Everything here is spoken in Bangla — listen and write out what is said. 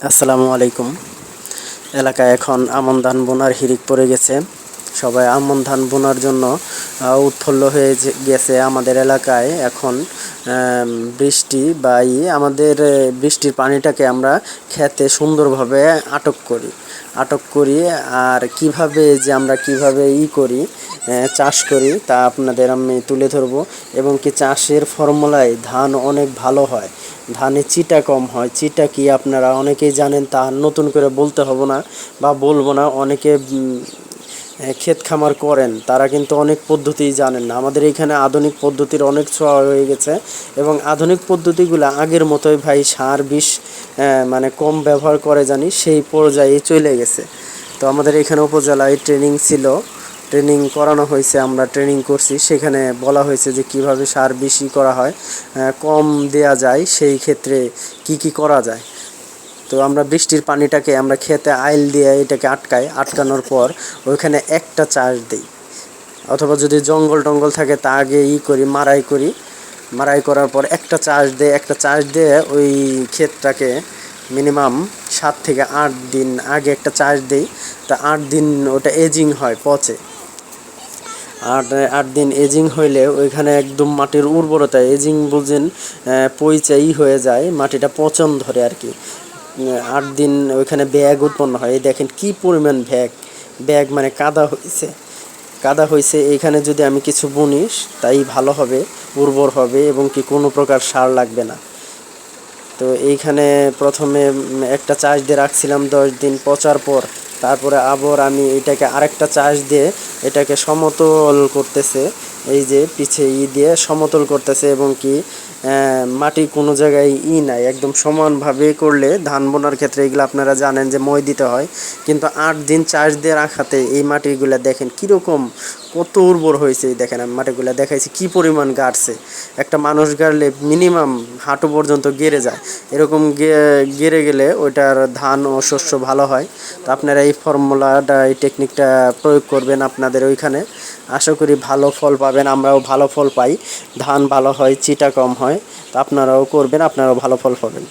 আসসালামু আলাইকুম। এলাকায় এখন আমন ধান বোনার হিড়িক পড়ে গেছে। সবাই আমন ধান বোনার জন্য উৎফুল্ল হয়ে গেছে। আমাদের এলাকায় এখন বৃষ্টি বা আমাদের বৃষ্টির পানিটাকে আমরা খেতে সুন্দরভাবে আটক করি। আর কিভাবে যে আমরা কিভাবে করি, চাষ করি তা আপনাদের আমি তুলে ধরবো। এবং কি চাষের ফর্মুলায় ধান অনেক ভালো হয়, ধানে চিটা কম হয়। চিটা কি আপনারা অনেকেই জানেন, তা নতুন করে বলতে হবে না বা বলবো না। অনেকে ক্ষেত খামার করেন, তারা কিন্তু অনেক পদ্ধতিই জানেন না। আমাদের এখানে আধুনিক পদ্ধতির অনেক ছোঁয়া হয়ে গেছে এবং আধুনিক পদ্ধতিগুলো আগের মতোই ভাই সার বিষ মানে কম ব্যবহার করে জানি সেই পর্যায়ে চলে গেছে। তো আমাদের এখানে উপজেলায় ট্রেনিং ছিল, ট্রেনিং করানো হয়েছে, আমরা ট্রেনিং করছি। সেখানে বলা হয়েছে যে কিভাবে সার বেশি করা হয়, কম দেয়া যায়, সেই ক্ষেত্রে কি করা যায়। তো আমরা বৃষ্টির পানিটাকে আমরা খেতে আইল দিয়ে এটাকে আটকানোর পর ওইখানে একটা চাষ দিই, অথবা যদি জঙ্গল টঙ্গল থাকে তা আগে করি, মারাই করার পর একটা চাষ দিয়ে ওই ক্ষেতটাকে মিনিমাম 7 থেকে 8 দিন আগে একটা চাষ দিই। তা 8 দিন ওটা এজিং হয়, পচে। 8 দিন এজিং হইলে ওইখানে একদম মাটির উর্বরতা, এজিং বুঝেন, পইচাই হয়ে যায়, মাটিটা পচন ধরে আর কি। 8 দিন ওইখানে ব্যাগ উৎপন্ন হয়। এই দেখেন কি পরিমাণ ব্যাগ মানে কাদা হয়েছে। এইখানে যদি আমি কিছু বুনিস তাই ভালো হবে, উর্বর হবে এবং কি কোনো প্রকার সার লাগবে না। তো এইখানে প্রথমে একটা চাষ দিয়ে রাখছিলাম 10 দিন, পচার পর তারপরে আবার আমি এটাকে আরেকটা চাষ দিয়ে এটাকে সমতল করতেছে। এই যে পিছে দিয়ে সমতল করতেছে এবং কি মাটি কোনো জায়গায় নাই, একদম সমানভাবে করলে ধান বোনার ক্ষেত্রে এগুলো আপনারা জানেন যে মই দিতে হয়। কিন্তু 8 দিন চাষ দিয়ে রাখাতে এই মাটিগুলো দেখেন কীরকম, কত উর্বর হয়েছে। দেখেন আমি মাটিগুলো দেখাইছি কি পরিমাণ গাড়ছে। একটা মানুষ গাড়লে মিনিমাম হাঁটু পর্যন্ত গেড়ে যায়। এরকম গেড়ে গেলে ওইটার ধান ও শস্য ভালো হয়। তো আপনারা এই ফর্মুলাটা, এই টেকনিকটা প্রয়োগ করবেন আপনাদের ওইখানে। আশা করি ভালো ফল পাবেন, আমরাও ভালো ফল পাই, ধান ভালো হয়, চিটা কম হয়। তো আপনারাও করবেন, আপনারাও ভালো ফল পাবেন।